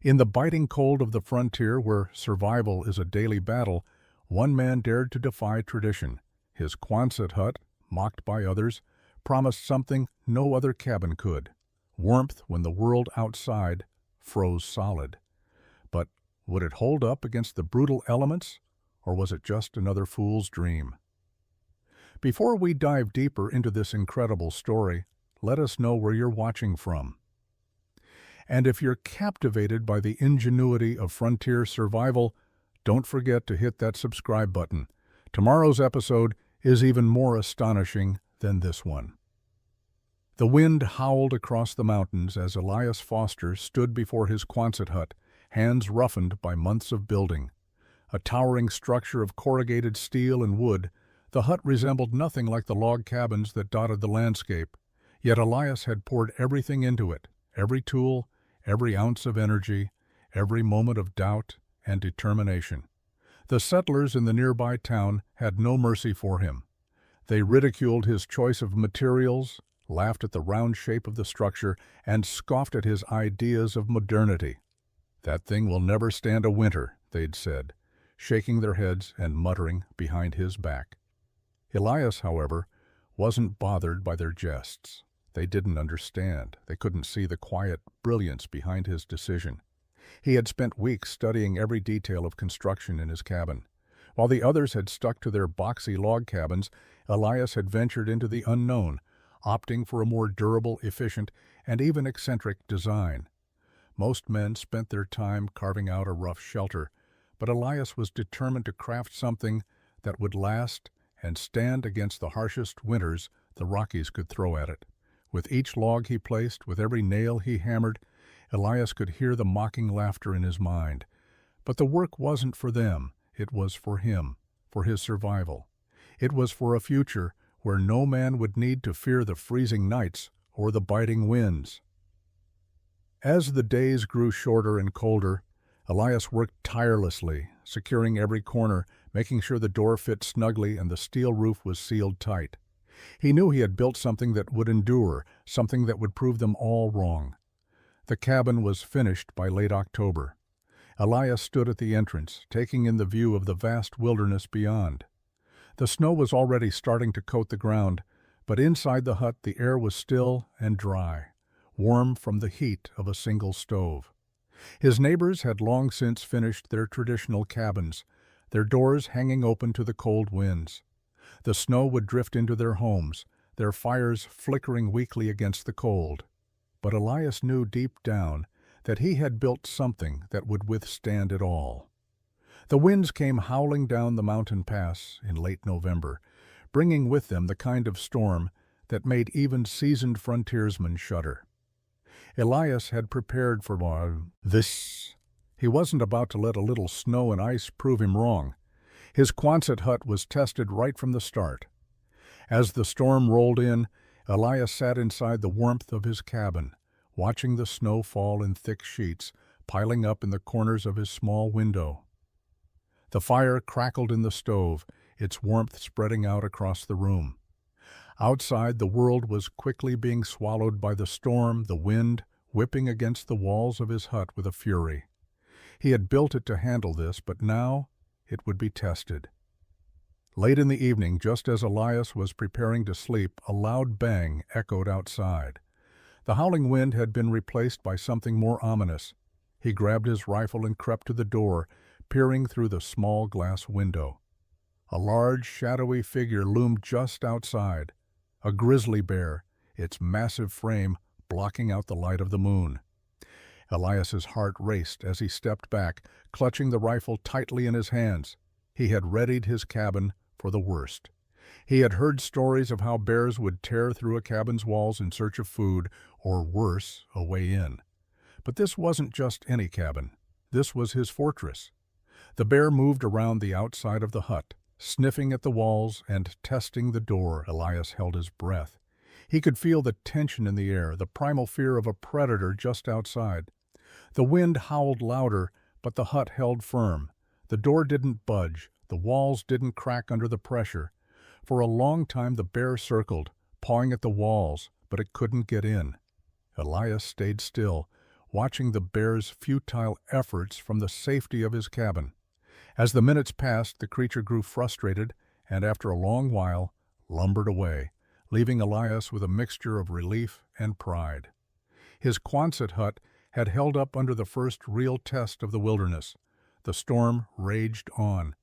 In the biting cold of the frontier, where survival is a daily battle, one man dared to defy tradition. His Quonset hut, mocked by others, promised something no other cabin could: warmth when the world outside froze solid. But would it hold up against the brutal elements, or was it just another fool's dream? Before we dive deeper into this incredible story, let us know where you're watching from. And if you're captivated by the ingenuity of frontier survival, don't forget to hit that subscribe button. Tomorrow's episode is even more astonishing than this one. The wind howled across the mountains as Elias Foster stood before his Quonset hut, hands roughened by months of building. A towering structure of corrugated steel and wood, the hut resembled nothing like the log cabins that dotted the landscape. Yet Elias had poured everything into it, every tool, every ounce of energy, every moment of doubt and determination. The settlers in the nearby town had no mercy for him. They ridiculed his choice of materials, laughed at the round shape of the structure, and scoffed at his ideas of modernity. "That thing will never stand a winter," they'd said, shaking their heads and muttering behind his back. Elias, however, wasn't bothered by their jests. They didn't understand. They couldn't see the quiet brilliance behind his decision. He had spent weeks studying every detail of construction in his cabin. While the others had stuck to their boxy log cabins, Elias had ventured into the unknown, opting for a more durable, efficient, and even eccentric design. Most men spent their time carving out a rough shelter, but Elias was determined to craft something that would last and stand against the harshest winters the Rockies could throw at it. With each log he placed, with every nail he hammered, Elias could hear the mocking laughter in his mind. But the work wasn't for them. It was for him, for his survival. It was for a future where no man would need to fear the freezing nights or the biting winds. As the days grew shorter and colder, Elias worked tirelessly, securing every corner, making sure the door fit snugly and the steel roof was sealed tight. He knew he had built something that would endure, something that would prove them all wrong. The cabin was finished by late October. Elias stood at the entrance, taking in the view of the vast wilderness beyond. The snow was already starting to coat the ground, but inside the hut the air was still and dry, warm from the heat of a single stove. His neighbors had long since finished their traditional cabins, their doors hanging open to the cold winds. The snow would drift into their homes, their fires flickering weakly against the cold. But Elias knew deep down that he had built something that would withstand it all. The winds came howling down the mountain pass in late November, bringing with them the kind of storm that made even seasoned frontiersmen shudder. Elias had prepared for this. He wasn't about to let a little snow and ice prove him wrong. His Quonset hut was tested right from the start. As the storm rolled in, Elias sat inside the warmth of his cabin, watching the snow fall in thick sheets, piling up in the corners of his small window. The fire crackled in the stove, its warmth spreading out across the room. Outside, the world was quickly being swallowed by the storm, the wind whipping against the walls of his hut with a fury. He had built it to handle this, but now it would be tested. Late in the evening, just as Elias was preparing to sleep, a loud bang echoed outside. The howling wind had been replaced by something more ominous. He grabbed his rifle and crept to the door, peering through the small glass window. A large, shadowy figure loomed just outside, a grizzly bear, its massive frame blocking out the light of the moon. Elias's heart raced as he stepped back, clutching the rifle tightly in his hands. He had readied his cabin for the worst. He had heard stories of how bears would tear through a cabin's walls in search of food, or worse, a way in. But this wasn't just any cabin. This was his fortress. The bear moved around the outside of the hut, sniffing at the walls and testing the door. Elias held his breath. He could feel the tension in the air, the primal fear of a predator just outside. The wind howled louder, but the hut held firm. The door didn't budge. The walls didn't crack under the pressure. For a long time the bear circled, pawing at the walls, but it couldn't get in. Elias stayed still, watching the bear's futile efforts from the safety of his cabin. As the minutes passed, the creature grew frustrated and, after a long while, lumbered away, leaving Elias with a mixture of relief and pride. His Quonset hut had held up under the first real test of the wilderness. The storm raged on,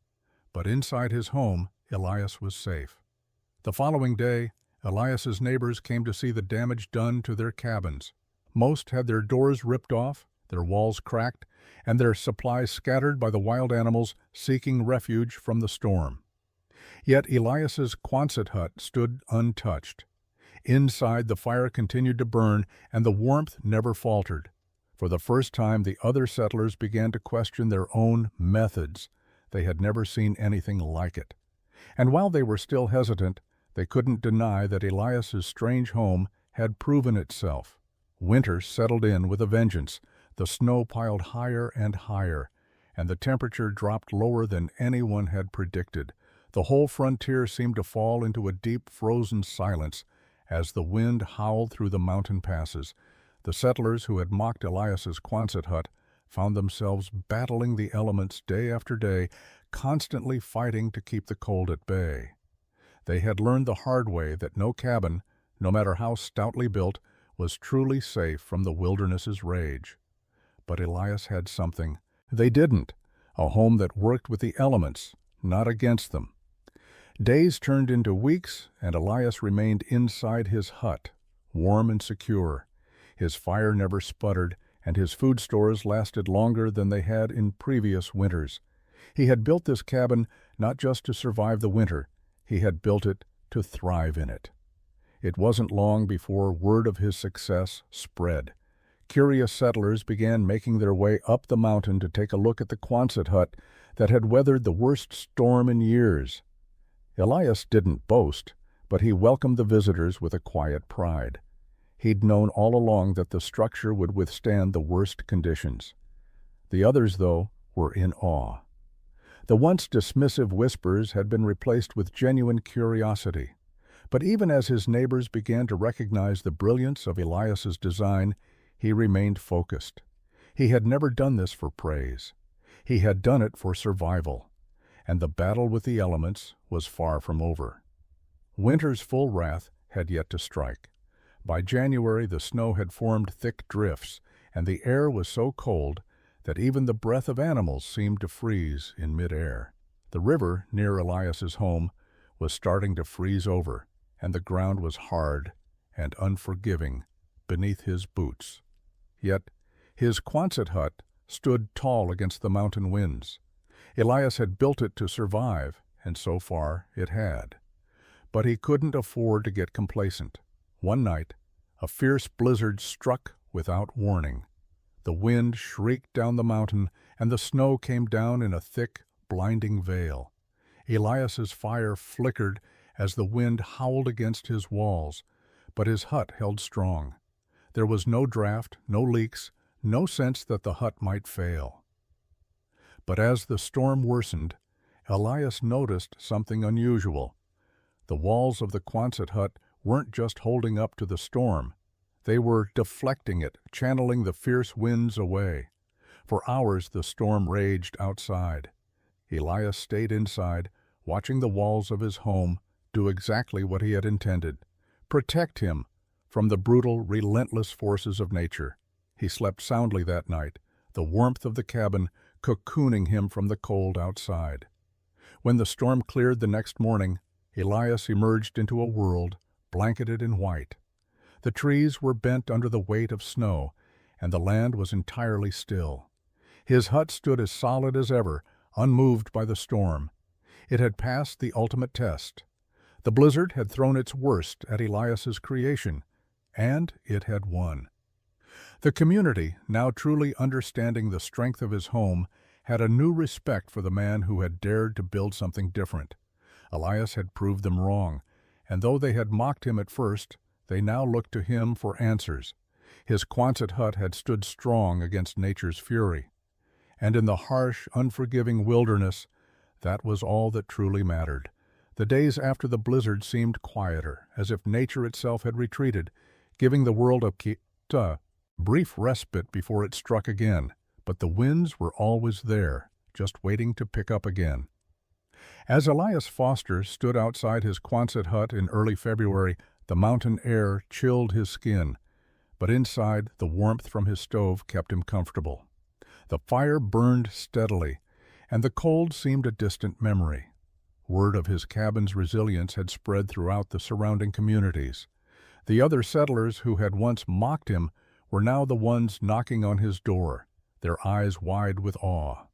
but inside his home, Elias was safe. The following day, Elias's neighbors came to see the damage done to their cabins. Most had their doors ripped off, their walls cracked, and their supplies scattered by the wild animals seeking refuge from the storm. Yet Elias's Quonset hut stood untouched. Inside, the fire continued to burn, and the warmth never faltered. For the first time, the other settlers began to question their own methods. They had never seen anything like it. And while they were still hesitant, they couldn't deny that Elias's strange home had proven itself. Winter settled in with a vengeance. The snow piled higher and higher, and the temperature dropped lower than anyone had predicted. The whole frontier seemed to fall into a deep frozen silence as the wind howled through the mountain passes. The settlers who had mocked Elias's Quonset hut found themselves battling the elements day after day, constantly fighting to keep the cold at bay. They had learned the hard way that no cabin, no matter how stoutly built, was truly safe from the wilderness's rage. But Elias had something they didn't, a home that worked with the elements, not against them. Days turned into weeks, and Elias remained inside his hut, warm and secure. His fire never sputtered, and his food stores lasted longer than they had in previous winters. He had built this cabin not just to survive the winter, he had built it to thrive in it. It wasn't long before word of his success spread. Curious settlers began making their way up the mountain to take a look at the Quonset hut that had weathered the worst storm in years. Elias didn't boast, but he welcomed the visitors with a quiet pride. He'd known all along that the structure would withstand the worst conditions. The others, though, were in awe. The once dismissive whispers had been replaced with genuine curiosity. But even as his neighbors began to recognize the brilliance of Elias's design, he remained focused. He had never done this for praise. He had done it for survival. And the battle with the elements was far from over. Winter's full wrath had yet to strike. By January, the snow had formed thick drifts, and the air was so cold that even the breath of animals seemed to freeze in mid-air. The river near Elias's home was starting to freeze over, and the ground was hard and unforgiving beneath his boots. Yet his Quonset hut stood tall against the mountain winds. Elias had built it to survive, and so far it had. But he couldn't afford to get complacent. One night, a fierce blizzard struck without warning. The wind shrieked down the mountain, and the snow came down in a thick, blinding veil. Elias's fire flickered as the wind howled against his walls, but his hut held strong. There was no draft, no leaks, no sense that the hut might fail. But as the storm worsened, Elias noticed something unusual. The walls of the Quonset hut weren't just holding up to the storm. They were deflecting it, channeling the fierce winds away. For hours the storm raged outside. Elias stayed inside, watching the walls of his home do exactly what he had intended: protect him from the brutal, relentless forces of nature. He slept soundly that night, the warmth of the cabin cocooning him from the cold outside. When the storm cleared the next morning, Elias emerged into a world blanketed in white. The trees were bent under the weight of snow, and the land was entirely still. His hut stood as solid as ever, unmoved by the storm. It had passed the ultimate test. The blizzard had thrown its worst at Elias's creation, and it had won. The community, now truly understanding the strength of his home, had a new respect for the man who had dared to build something different. Elias had proved them wrong, and though they had mocked him at first, they now looked to him for answers. His Quonset hut had stood strong against nature's fury. And in the harsh, unforgiving wilderness, that was all that truly mattered. The days after the blizzard seemed quieter, as if nature itself had retreated, giving the world a Brief respite before it struck again, but the winds were always there, just waiting to pick up again. As Elias Foster stood outside his Quonset hut in early February, the mountain air chilled his skin, but inside, the warmth from his stove kept him comfortable. The fire burned steadily, and the cold seemed a distant memory. Word of his cabin's resilience had spread throughout the surrounding communities. The other settlers who had once mocked him were now the ones knocking on his door, their eyes wide with awe.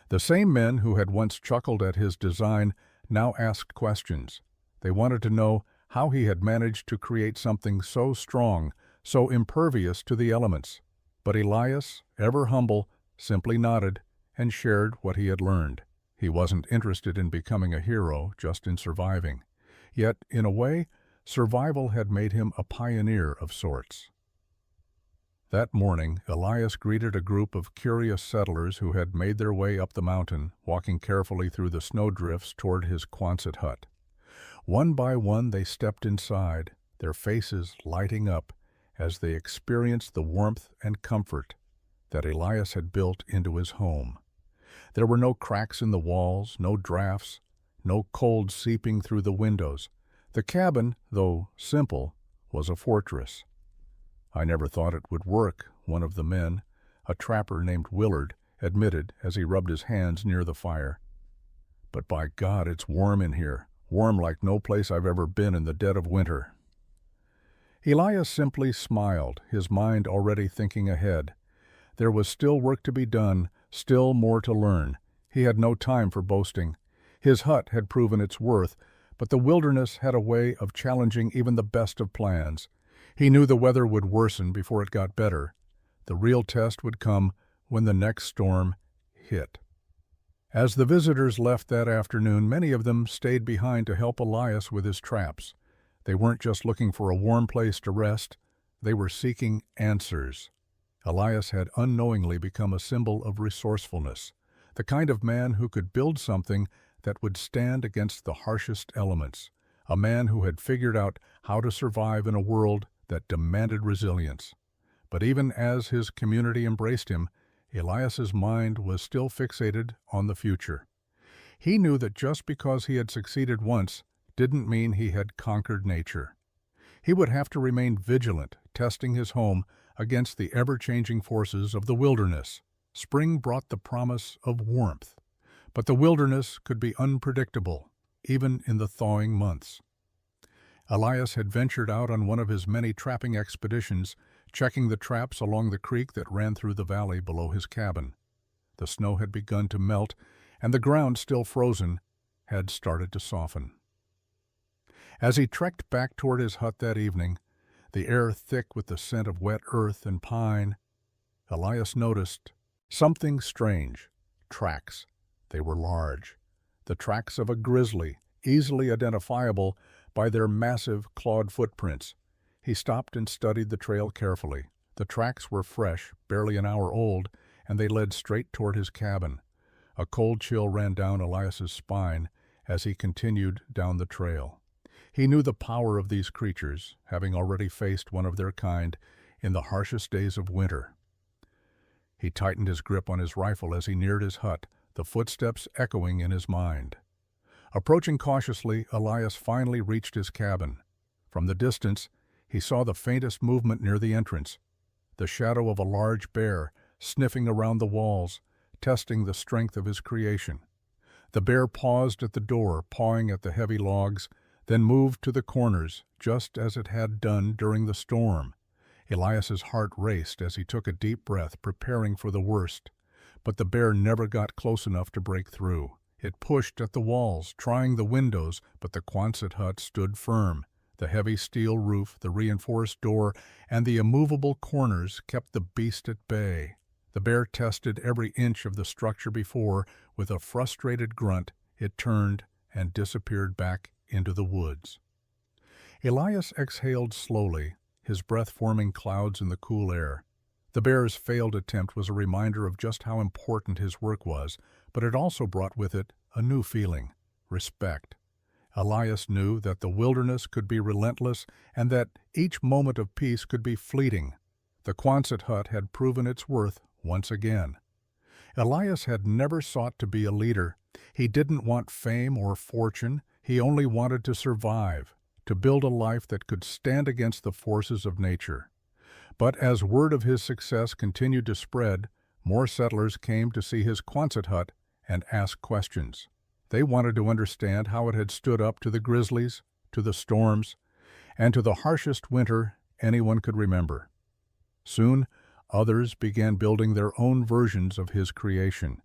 The same men who had once chuckled at his design now asked questions. They wanted to know how he had managed to create something so strong, so impervious to the elements. But Elias, ever humble, simply nodded and shared what he had learned. He wasn't interested in becoming a hero, just in surviving. Yet, in a way, survival had made him a pioneer of sorts. That morning, Elias greeted a group of curious settlers who had made their way up the mountain, walking carefully through the snowdrifts toward his Quonset hut. One by one they stepped inside, their faces lighting up as they experienced the warmth and comfort that Elias had built into his home. There were no cracks in the walls, no drafts, no cold seeping through the windows. The cabin, though simple, was a fortress. "I never thought it would work," one of the men, a trapper named Willard, admitted as he rubbed his hands near the fire. "But by God, it's warm in here, warm like no place I've ever been in the dead of winter." Elias simply smiled, his mind already thinking ahead. There was still work to be done, still more to learn. He had no time for boasting. His hut had proven its worth, but the wilderness had a way of challenging even the best of plans. He knew the weather would worsen before it got better. The real test would come when the next storm hit. As the visitors left that afternoon, many of them stayed behind to help Elias with his traps. They weren't just looking for a warm place to rest, they were seeking answers. Elias had unknowingly become a symbol of resourcefulness, the kind of man who could build something that would stand against the harshest elements, a man who had figured out how to survive in a world that demanded resilience. But even as his community embraced him, Elias's mind was still fixated on the future. He knew that just because he had succeeded once didn't mean he had conquered nature. He would have to remain vigilant, testing his home against the ever-changing forces of the wilderness. Spring brought the promise of warmth, but the wilderness could be unpredictable, even in the thawing months. Elias had ventured out on one of his many trapping expeditions, checking the traps along the creek that ran through the valley below his cabin. The snow had begun to melt, and the ground, still frozen, had started to soften. As he trekked back toward his hut that evening, the air thick with the scent of wet earth and pine, Elias noticed something strange. Tracks. They were large. The tracks of a grizzly, easily identifiable by their massive clawed footprints. He stopped and studied the trail carefully. The tracks were fresh, barely an hour old, and they led straight toward his cabin. A cold chill ran down Elias's spine as he continued down the trail. He knew the power of these creatures, having already faced one of their kind in the harshest days of winter. He tightened his grip on his rifle as he neared his hut, the footsteps echoing in his mind. Approaching cautiously, Elias finally reached his cabin. From the distance, he saw the faintest movement near the entrance, the shadow of a large bear sniffing around the walls, testing the strength of his creation. The bear paused at the door, pawing at the heavy logs, then moved to the corners, just as it had done during the storm. Elias's heart raced as he took a deep breath, preparing for the worst. But the bear never got close enough to break through. It pushed at the walls, trying the windows, but the Quonset hut stood firm. The heavy steel roof, the reinforced door, and the immovable corners kept the beast at bay. The bear tested every inch of the structure before. With a frustrated grunt, it turned and disappeared back into the woods. Elias exhaled slowly, his breath forming clouds in the cool air. The bear's failed attempt was a reminder of just how important his work was, but it also brought with it a new feeling: respect. Elias knew that the wilderness could be relentless and that each moment of peace could be fleeting. The Quonset hut had proven its worth once again. Elias had never sought to be a leader. He didn't want fame or fortune. He only wanted to survive, to build a life that could stand against the forces of nature. But as word of his success continued to spread, more settlers came to see his Quonset hut and ask questions. They wanted to understand how it had stood up to the grizzlies, to the storms, and to the harshest winter anyone could remember. Soon, others began building their own versions of his creation.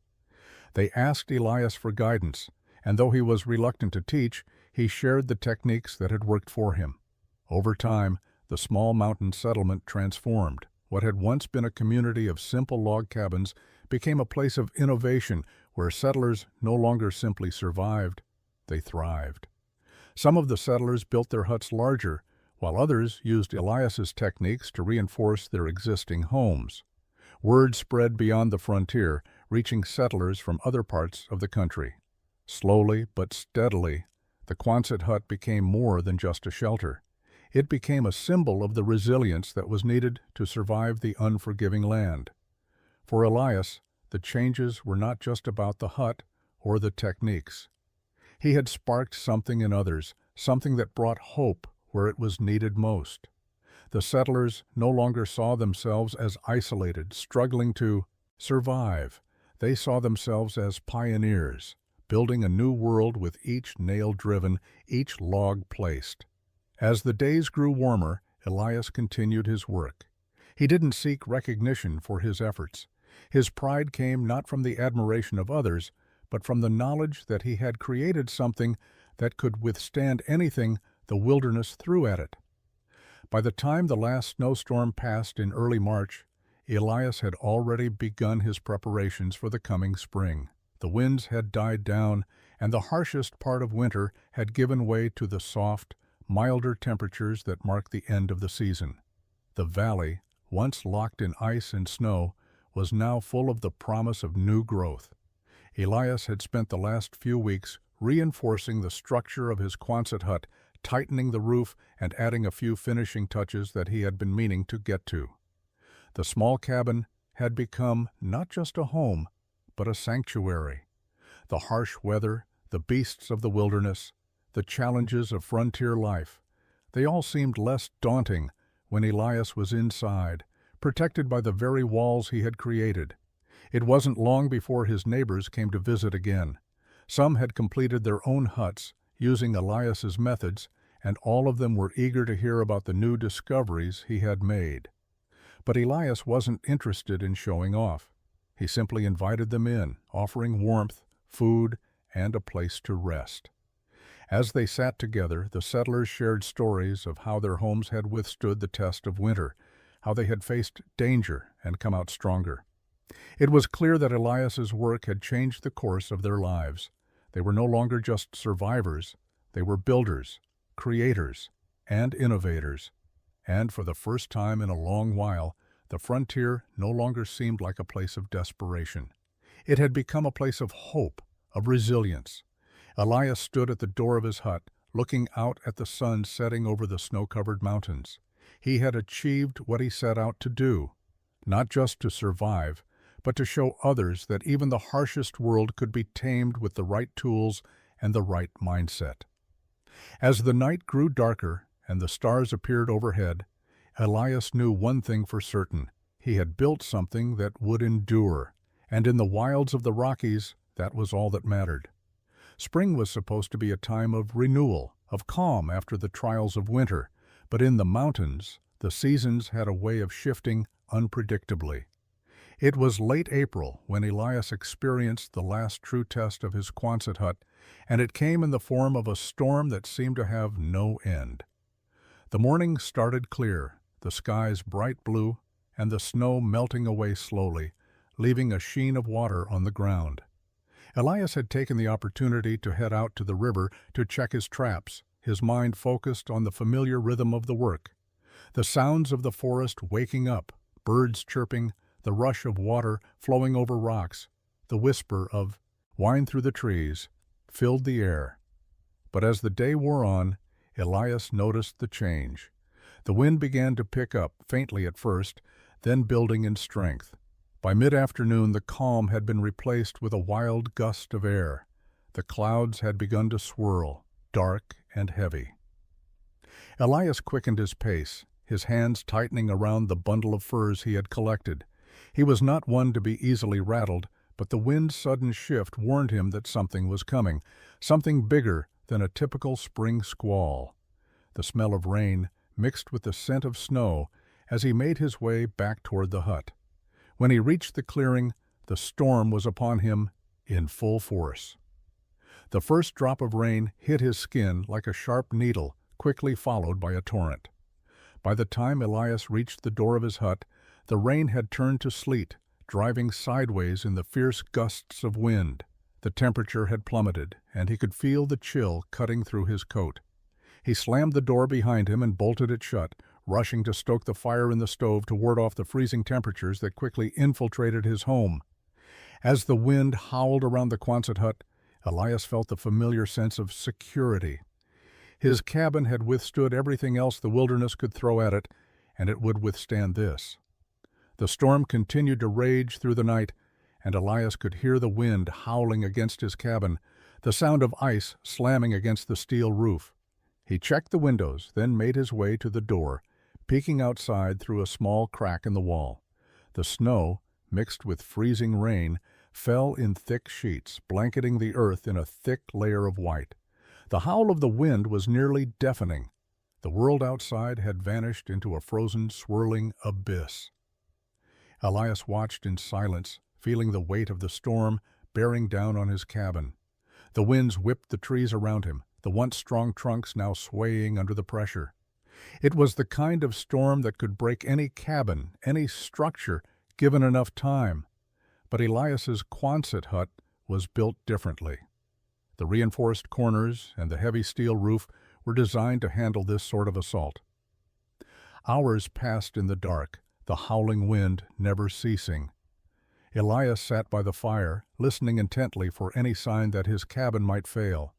They asked Elias for guidance, and though he was reluctant to teach, he shared the techniques that had worked for him. Over time, the small mountain settlement transformed. What had once been a community of simple log cabins became a place of innovation where settlers no longer simply survived, they thrived. Some of the settlers built their huts larger, while others used Elias's techniques to reinforce their existing homes. Word spread beyond the frontier, reaching settlers from other parts of the country. Slowly but steadily, the Quonset hut became more than just a shelter. It became a symbol of the resilience that was needed to survive the unforgiving land. For Elias, the changes were not just about the hut or the techniques. He had sparked something in others, something that brought hope where it was needed most. The settlers no longer saw themselves as isolated, struggling to survive. They saw themselves as pioneers, building a new world with each nail driven, each log placed. As the days grew warmer, Elias continued his work. He didn't seek recognition for his efforts. His pride came not from the admiration of others, but from the knowledge that he had created something that could withstand anything the wilderness threw at it. By the time the last snowstorm passed in early March, Elias had already begun his preparations for the coming spring. The winds had died down, and the harshest part of winter had given way to the soft, milder temperatures that marked the end of the season. The valley, once locked in ice and snow, was now full of the promise of new growth. Elias had spent the last few weeks reinforcing the structure of his Quonset hut, tightening the roof and adding a few finishing touches that he had been meaning to get to. The small cabin had become not just a home, but a sanctuary. The harsh weather, the beasts of the wilderness, the challenges of frontier life, they all seemed less daunting when Elias was inside, protected by the very walls he had created. It wasn't long before his neighbors came to visit again. Some had completed their own huts, using Elias's methods, and all of them were eager to hear about the new discoveries he had made. But Elias wasn't interested in showing off. He simply invited them in, offering warmth, food, and a place to rest. As they sat together, the settlers shared stories of how their homes had withstood the test of winter, how they had faced danger and come out stronger. It was clear that Elias's work had changed the course of their lives. They were no longer just survivors, they were builders, creators, and innovators. And for the first time in a long while, the frontier no longer seemed like a place of desperation. It had become a place of hope, of resilience. Elias stood at the door of his hut, looking out at the sun setting over the snow-covered mountains. He had achieved what he set out to do, not just to survive, but to show others that even the harshest world could be tamed with the right tools and the right mindset. As the night grew darker and the stars appeared overhead, Elias knew one thing for certain. He had built something that would endure, and in the wilds of the Rockies, that was all that mattered. Spring was supposed to be a time of renewal, of calm after the trials of winter, but in the mountains, the seasons had a way of shifting unpredictably. It was late April when Elias experienced the last true test of his Quonset hut, and it came in the form of a storm that seemed to have no end. The morning started clear, the skies bright blue, and the snow melting away slowly, leaving a sheen of water on the ground. Elias had taken the opportunity to head out to the river to check his traps, his mind focused on the familiar rhythm of the work. The sounds of the forest waking up, birds chirping, the rush of water flowing over rocks, the whisper of "wind through the trees," filled the air. But as the day wore on, Elias noticed the change. The wind began to pick up, faintly at first, then building in strength. By mid-afternoon, the calm had been replaced with a wild gust of air. The clouds had begun to swirl, dark and heavy. Elias quickened his pace, his hands tightening around the bundle of furs he had collected. He was not one to be easily rattled, but the wind's sudden shift warned him that something was coming, something bigger than a typical spring squall. The smell of rain mixed with the scent of snow as he made his way back toward the hut. When he reached the clearing, the storm was upon him in full force. The first drop of rain hit his skin like a sharp needle, quickly followed by a torrent. By the time Elias reached the door of his hut, the rain had turned to sleet, driving sideways in the fierce gusts of wind. The temperature had plummeted, and he could feel the chill cutting through his coat. He slammed the door behind him and bolted it shut, rushing to stoke the fire in the stove to ward off the freezing temperatures that quickly infiltrated his home. As the wind howled around the Quonset hut, Elias felt the familiar sense of security. His cabin had withstood everything else the wilderness could throw at it, and it would withstand this. The storm continued to rage through the night, and Elias could hear the wind howling against his cabin, the sound of ice slamming against the steel roof. He checked the windows, then made his way to the door, peeking outside through a small crack in the wall. The snow, mixed with freezing rain, fell in thick sheets, blanketing the earth in a thick layer of white. The howl of the wind was nearly deafening. The world outside had vanished into a frozen, swirling abyss. Elias watched in silence, feeling the weight of the storm bearing down on his cabin. The winds whipped the trees around him, the once strong trunks now swaying under the pressure. It was the kind of storm that could break any cabin, any structure, given enough time. But Elias's Quonset hut was built differently. The reinforced corners and the heavy steel roof were designed to handle this sort of assault. Hours passed in the dark, the howling wind never ceasing. Elias sat by the fire, listening intently for any sign that his cabin might fail.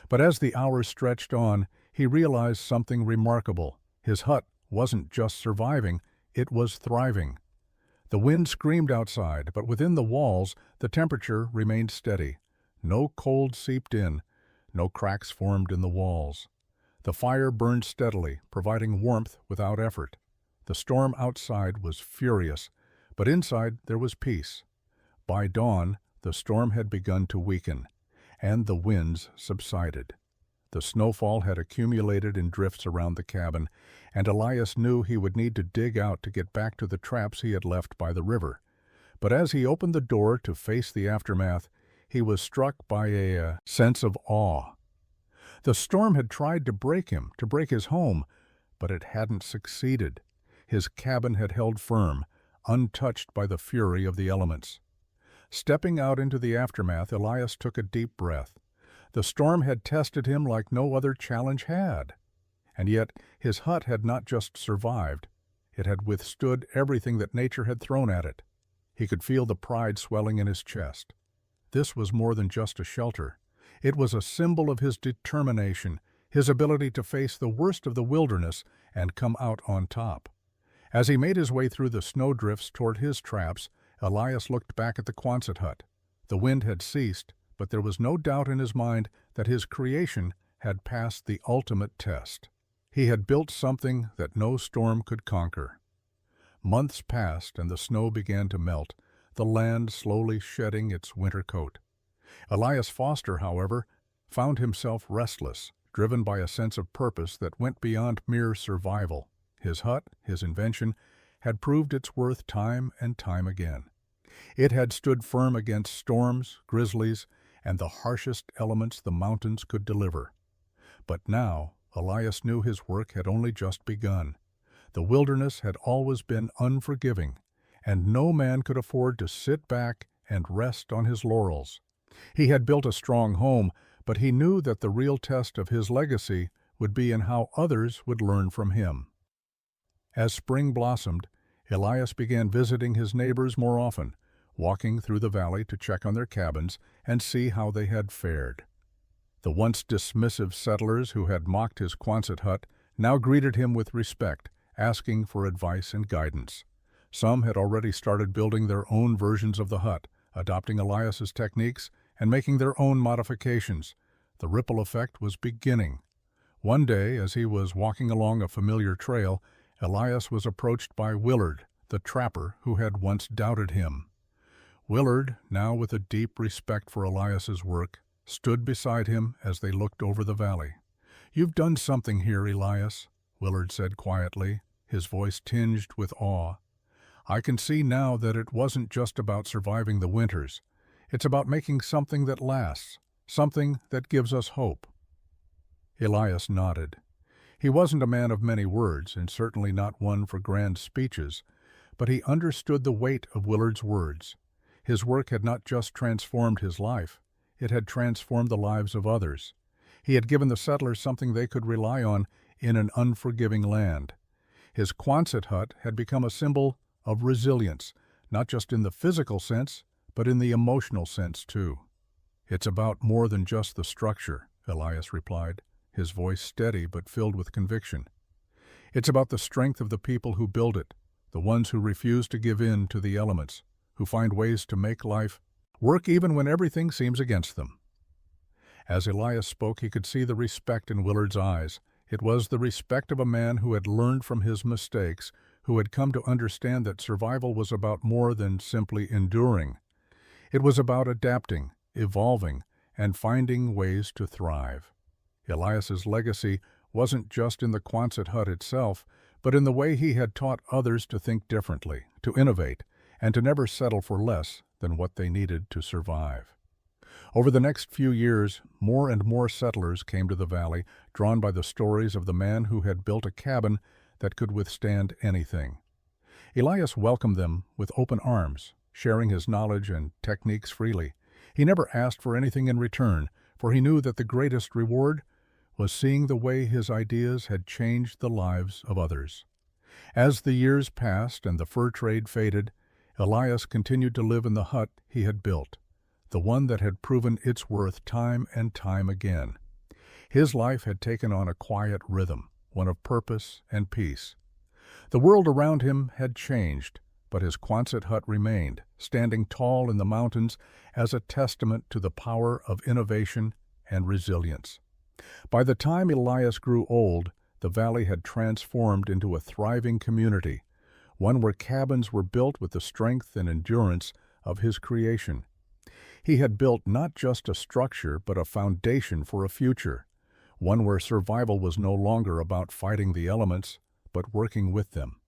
But as the hours stretched on, he realized something remarkable. His hut wasn't just surviving, it was thriving. The wind screamed outside, but within the walls the temperature remained steady. No cold seeped in, no cracks formed in the walls. The fire burned steadily, providing warmth without effort. The storm outside was furious, but inside there was peace. By dawn, the storm had begun to weaken, and the winds subsided. The snowfall had accumulated in drifts around the cabin, and Elias knew he would need to dig out to get back to the traps he had left by the river. But as he opened the door to face the aftermath, he was struck by a sense of awe. The storm had tried to break him, to break his home, but it hadn't succeeded. His cabin had held firm, untouched by the fury of the elements. Stepping out into the aftermath, Elias took a deep breath. The storm had tested him like no other challenge had. And yet his hut had not just survived. It had withstood everything that nature had thrown at it. He could feel the pride swelling in his chest. This was more than just a shelter. It was a symbol of his determination, his ability to face the worst of the wilderness and come out on top. As he made his way through the snowdrifts toward his traps, Elias looked back at the Quonset hut. The wind had ceased, but there was no doubt in his mind that his creation had passed the ultimate test. He had built something that no storm could conquer. Months passed and the snow began to melt, the land slowly shedding its winter coat. Elias Foster, however, found himself restless, driven by a sense of purpose that went beyond mere survival. His hut, his invention, had proved its worth time and time again. It had stood firm against storms, grizzlies, and the harshest elements the mountains could deliver. But now Elias knew his work had only just begun. The wilderness had always been unforgiving, and no man could afford to sit back and rest on his laurels. He had built a strong home, but he knew that the real test of his legacy would be in how others would learn from him. As spring blossomed, Elias began visiting his neighbors more often, walking through the valley to check on their cabins and see how they had fared. The once dismissive settlers who had mocked his Quonset hut now greeted him with respect, asking for advice and guidance. Some had already started building their own versions of the hut, adopting Elias's techniques and making their own modifications. The ripple effect was beginning. One day, as he was walking along a familiar trail, Elias was approached by Willard, the trapper who had once doubted him. Willard, now with a deep respect for Elias's work, stood beside him as they looked over the valley. "You've done something here, Elias," Willard said quietly, his voice tinged with awe. "I can see now that it wasn't just about surviving the winters. It's about making something that lasts, something that gives us hope." Elias nodded. He wasn't a man of many words, and certainly not one for grand speeches, but he understood the weight of Willard's words. His work had not just transformed his life, it had transformed the lives of others. He had given the settlers something they could rely on in an unforgiving land. His Quonset hut had become a symbol of resilience, not just in the physical sense, but in the emotional sense too. "It's about more than just the structure," Elias replied, his voice steady but filled with conviction. "It's about the strength of the people who build it, the ones who refuse to give in to the elements, who find ways to make life work even when everything seems against them." As Elias spoke, he could see the respect in Willard's eyes. It was the respect of a man who had learned from his mistakes, who had come to understand that survival was about more than simply enduring. It was about adapting, evolving, and finding ways to thrive. Elias's legacy wasn't just in the Quonset hut itself, but in the way he had taught others to think differently, to innovate, and to never settle for less than what they needed to survive. Over the next few years, more and more settlers came to the valley, drawn by the stories of the man who had built a cabin that could withstand anything. Elias welcomed them with open arms, sharing his knowledge and techniques freely. He never asked for anything in return, for he knew that the greatest reward was seeing the way his ideas had changed the lives of others. As the years passed and the fur trade faded, Elias continued to live in the hut he had built, the one that had proven its worth time and time again. His life had taken on a quiet rhythm, one of purpose and peace. The world around him had changed, but his Quonset hut remained, standing tall in the mountains as a testament to the power of innovation and resilience. By the time Elias grew old, the valley had transformed into a thriving community, one where cabins were built with the strength and endurance of his creation. He had built not just a structure, but a foundation for a future, one where survival was no longer about fighting the elements, but working with them.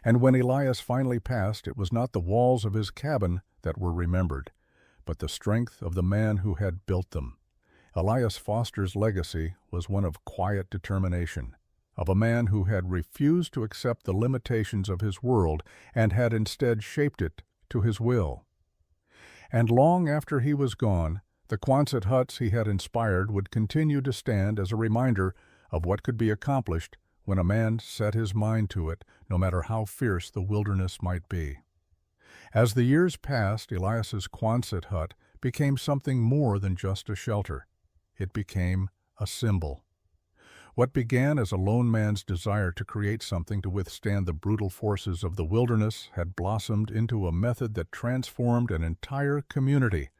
And when Elias finally passed, it was not the walls of his cabin that were remembered, but the strength of the man who had built them. Elias Foster's legacy was one of quiet determination, of a man who had refused to accept the limitations of his world and had instead shaped it to his will. And long after he was gone, the Quonset huts he had inspired would continue to stand as a reminder of what could be accomplished when a man set his mind to it, no matter how fierce the wilderness might be. As the years passed, Elias's Quonset hut became something more than just a shelter. It became a symbol. What began as a lone man's desire to create something to withstand the brutal forces of the wilderness had blossomed into a method that transformed an entire community.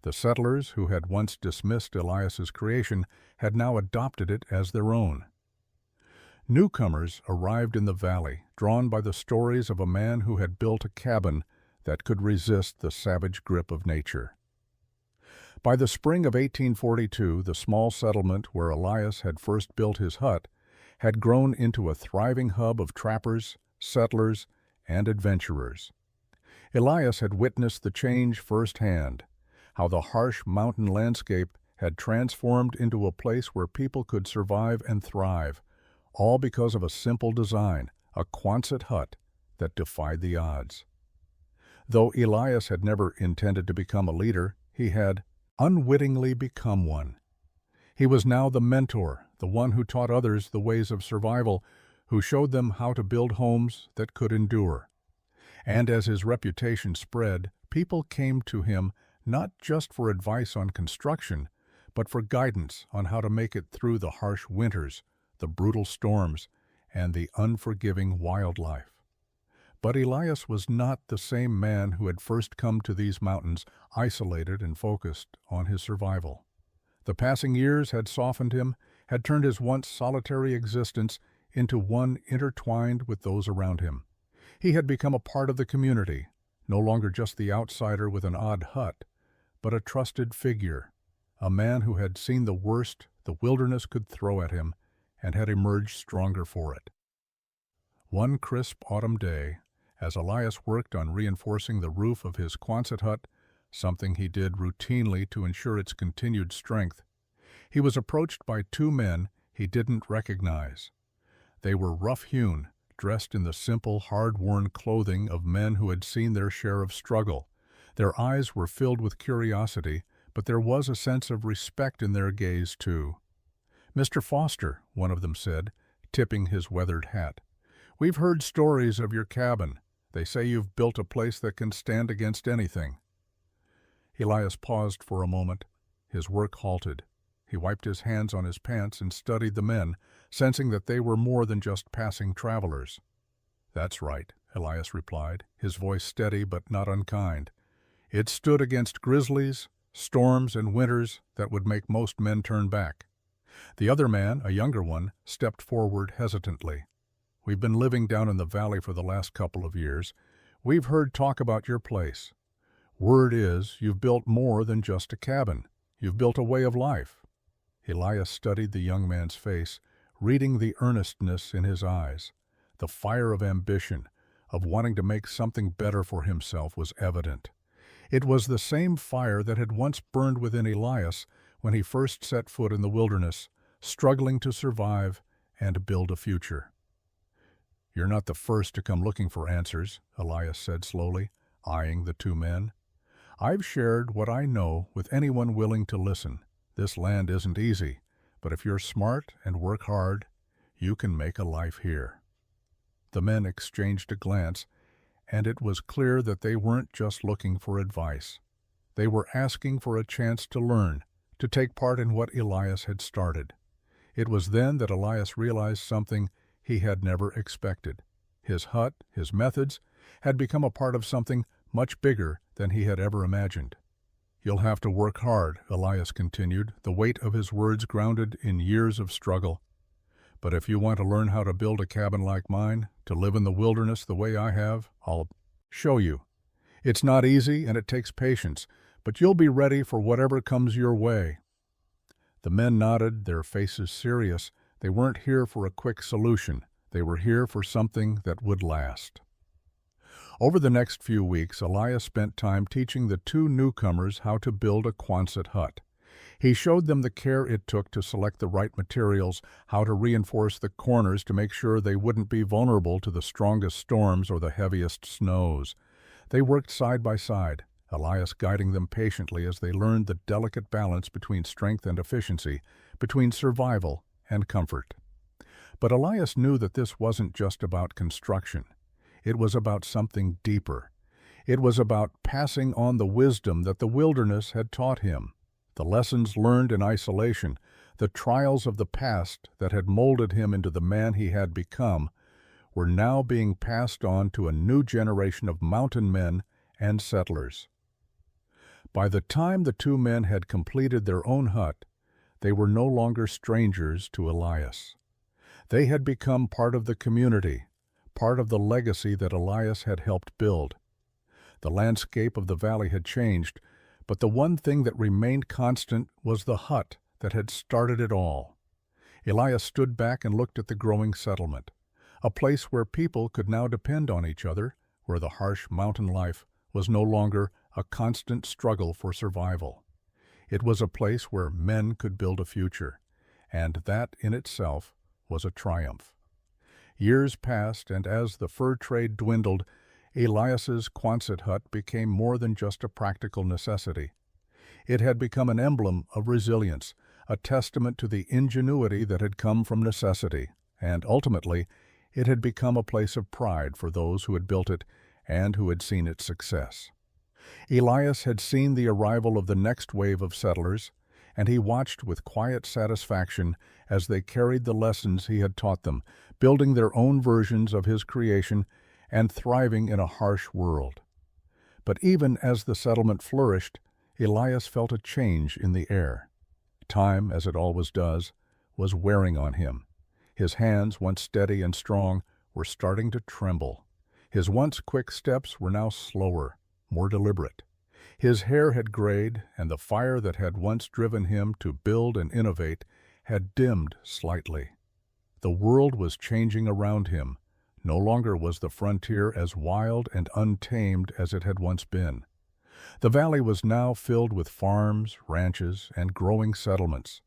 The settlers who had once dismissed Elias's creation had now adopted it as their own. Newcomers arrived in the valley, drawn by the stories of a man who had built a cabin that could resist the savage grip of nature. By the spring of 1842, the small settlement where Elias had first built his hut had grown into a thriving hub of trappers, settlers, and adventurers. Elias had witnessed the change firsthand, how the harsh mountain landscape had transformed into a place where people could survive and thrive, all because of a simple design, a Quonset hut that defied the odds. Though Elias had never intended to become a leader, he had unwittingly become one. He was now the mentor, the one who taught others the ways of survival, who showed them how to build homes that could endure. And as his reputation spread, people came to him not just for advice on construction, but for guidance on how to make it through the harsh winters, the brutal storms, and the unforgiving wildlife. But Elias was not the same man who had first come to these mountains, isolated and focused on his survival. The passing years had softened him, had turned his once solitary existence into one intertwined with those around him. He had become a part of the community, no longer just the outsider with an odd hut, but a trusted figure, a man who had seen the worst the wilderness could throw at him and had emerged stronger for it. One crisp autumn day, as Elias worked on reinforcing the roof of his Quonset hut, something he did routinely to ensure its continued strength, he was approached by two men he didn't recognize. They were rough-hewn, dressed in the simple, hard-worn clothing of men who had seen their share of struggle. Their eyes were filled with curiosity, but there was a sense of respect in their gaze, too. "Mr. Foster," one of them said, tipping his weathered hat, "we've heard stories of your cabin. They say you've built a place that can stand against anything." Elias paused for a moment. His work halted. He wiped his hands on his pants and studied the men, sensing that they were more than just passing travelers. "That's right," Elias replied, his voice steady but not unkind. "It stood against grizzlies, storms, and winters that would make most men turn back." The other man, a younger one, stepped forward hesitantly. "We've been living down in the valley for the last couple of years. We've heard talk about your place. Word is you've built more than just a cabin. You've built a way of life." Elias studied the young man's face, reading the earnestness in his eyes. The fire of ambition, of wanting to make something better for himself, was evident. It was the same fire that had once burned within Elias when he first set foot in the wilderness, struggling to survive and build a future. "You're not the first to come looking for answers," Elias said slowly, eyeing the two men. "I've shared what I know with anyone willing to listen. This land isn't easy, but if you're smart and work hard, you can make a life here." The men exchanged a glance, and it was clear that they weren't just looking for advice. They were asking for a chance to learn, to take part in what Elias had started. It was then that Elias realized something he had never expected. His hut, his methods, had become a part of something much bigger than he had ever imagined. "You'll have to work hard," Elias continued, the weight of his words grounded in years of struggle. "But if you want to learn how to build a cabin like mine, to live in the wilderness the way I have, I'll show you. It's not easy and it takes patience, but you'll be ready for whatever comes your way." The men nodded, their faces serious. They weren't here for a quick solution. They were here for something that would last. Over the next few weeks, Elias spent time teaching the two newcomers how to build a Quonset hut. He showed them the care it took to select the right materials, how to reinforce the corners to make sure they wouldn't be vulnerable to the strongest storms or the heaviest snows. They worked side by side, Elias guiding them patiently as they learned the delicate balance between strength and efficiency, between survival and comfort. But Elias knew that this wasn't just about construction. It was about something deeper. It was about passing on the wisdom that the wilderness had taught him. The lessons learned in isolation, the trials of the past that had molded him into the man he had become, were now being passed on to a new generation of mountain men and settlers. By the time the two men had completed their own hut, they were no longer strangers to Elias. They had become part of the community, part of the legacy that Elias had helped build. The landscape of the valley had changed, but the one thing that remained constant was the hut that had started it all. Elias stood back and looked at the growing settlement, a place where people could now depend on each other, where the harsh mountain life was no longer a constant struggle for survival. It was a place where men could build a future, and that in itself was a triumph. Years passed, and as the fur trade dwindled, Elias's Quonset hut became more than just a practical necessity. It had become an emblem of resilience, a testament to the ingenuity that had come from necessity, and ultimately, it had become a place of pride for those who had built it and who had seen its success. Elias had seen the arrival of the next wave of settlers, and he watched with quiet satisfaction as they carried the lessons he had taught them, building their own versions of his creation and thriving in a harsh world. But even as the settlement flourished, Elias felt a change in the air. Time, as it always does, was wearing on him. His hands, once steady and strong, were starting to tremble. His once quick steps were now slower, more deliberate. His hair had grayed, and the fire that had once driven him to build and innovate had dimmed slightly. The world was changing around him. No longer was the frontier as wild and untamed as it had once been. The valley was now filled with farms, ranches, and growing settlements.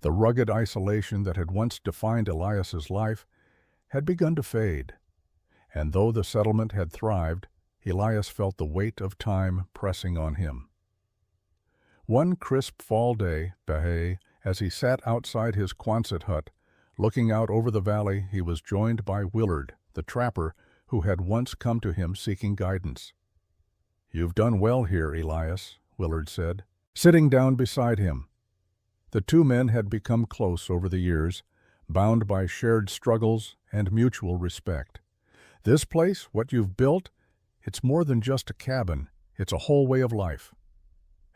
The rugged isolation that had once defined Elias's life had begun to fade. And though the settlement had thrived, Elias felt the weight of time pressing on him. One crisp fall day, as he sat outside his Quonset hut, looking out over the valley, he was joined by Willard, the trapper, who had once come to him seeking guidance. "You've done well here, Elias," Willard said, sitting down beside him. The two men had become close over the years, bound by shared struggles and mutual respect. "This place, what you've built, it's more than just a cabin, it's a whole way of life."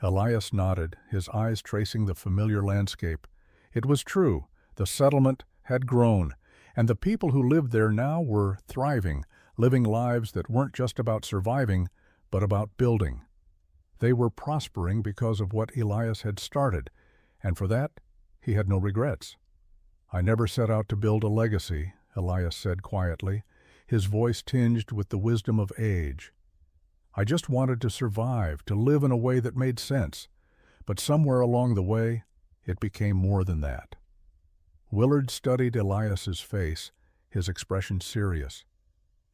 Elias nodded, his eyes tracing the familiar landscape. It was true, the settlement had grown, and the people who lived there now were thriving, living lives that weren't just about surviving, but about building. They were prospering because of what Elias had started, and for that he had no regrets. "I never set out to build a legacy," Elias said quietly, his voice tinged with the wisdom of age. "I just wanted to survive, to live in a way that made sense. But somewhere along the way, it became more than that." Willard studied Elias's face, his expression serious.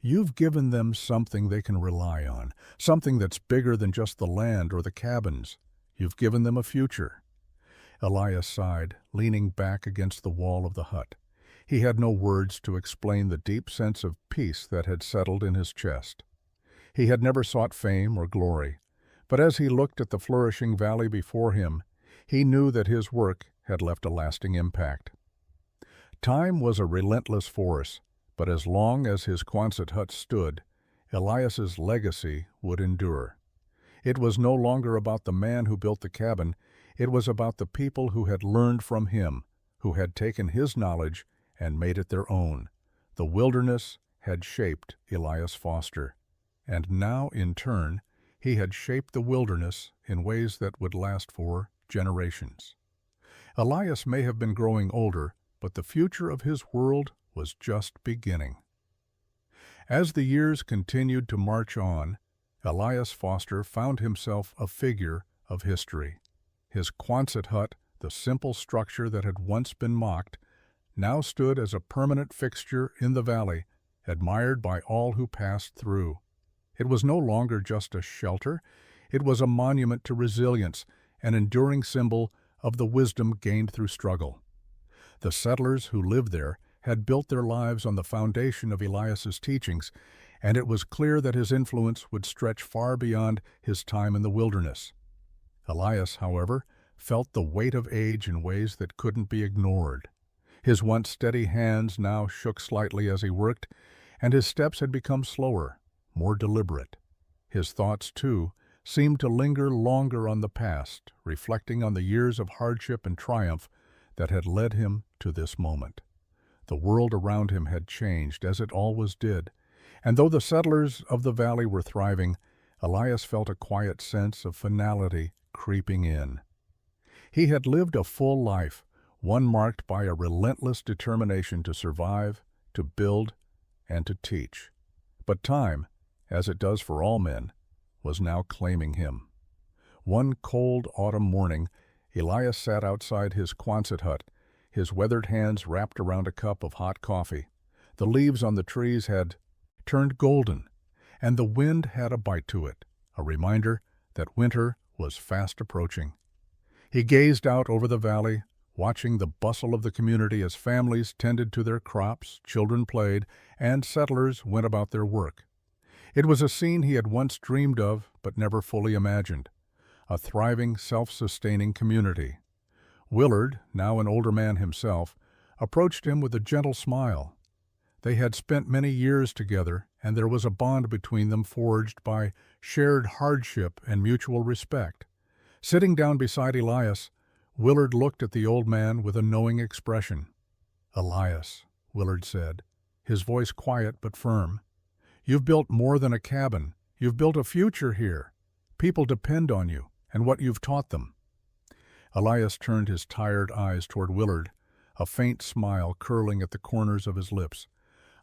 "You've given them something they can rely on, something that's bigger than just the land or the cabins. You've given them a future." Elias sighed, leaning back against the wall of the hut. He had no words to explain the deep sense of peace that had settled in his chest. He had never sought fame or glory, but as he looked at the flourishing valley before him, he knew that his work had left a lasting impact. Time was a relentless force, but as long as his Quonset hut stood, Elias's legacy would endure. It was no longer about the man who built the cabin, it was about the people who had learned from him, who had taken his knowledge and made it their own. The wilderness had shaped Elias Foster, and now, in turn, he had shaped the wilderness in ways that would last for generations. Elias may have been growing older, but the future of his world was just beginning. As the years continued to march on, Elias Foster found himself a figure of history. His Quonset hut, the simple structure that had once been mocked, now stood as a permanent fixture in the valley, admired by all who passed through. It was no longer just a shelter, it was a monument to resilience, an enduring symbol of the wisdom gained through struggle. The settlers who lived there had built their lives on the foundation of Elias's teachings, and it was clear that his influence would stretch far beyond his time in the wilderness. Elias, however, felt the weight of age in ways that couldn't be ignored. His once steady hands now shook slightly as he worked, and his steps had become slower, more deliberate. His thoughts, too, seemed to linger longer on the past, reflecting on the years of hardship and triumph that had led him to this moment. The world around him had changed, as it always did, and though the settlers of the valley were thriving, Elias felt a quiet sense of finality creeping in. He had lived a full life, one marked by a relentless determination to survive, to build, and to teach. But time, as it does for all men, was now claiming him. One cold autumn morning, Elias sat outside his Quonset hut, his weathered hands wrapped around a cup of hot coffee. The leaves on the trees had turned golden, and the wind had a bite to it, a reminder that winter was fast approaching. He gazed out over the valley, watching the bustle of the community as families tended to their crops, children played, and settlers went about their work. It was a scene he had once dreamed of but never fully imagined, a thriving, self-sustaining community. Willard, now an older man himself, approached him with a gentle smile. They had spent many years together, and there was a bond between them forged by shared hardship and mutual respect. Sitting down beside Elias, Willard looked at the old man with a knowing expression. "Elias," Willard said, his voice quiet but firm, "you've built more than a cabin. You've built a future here. People depend on you and what you've taught them." Elias turned his tired eyes toward Willard, a faint smile curling at the corners of his lips.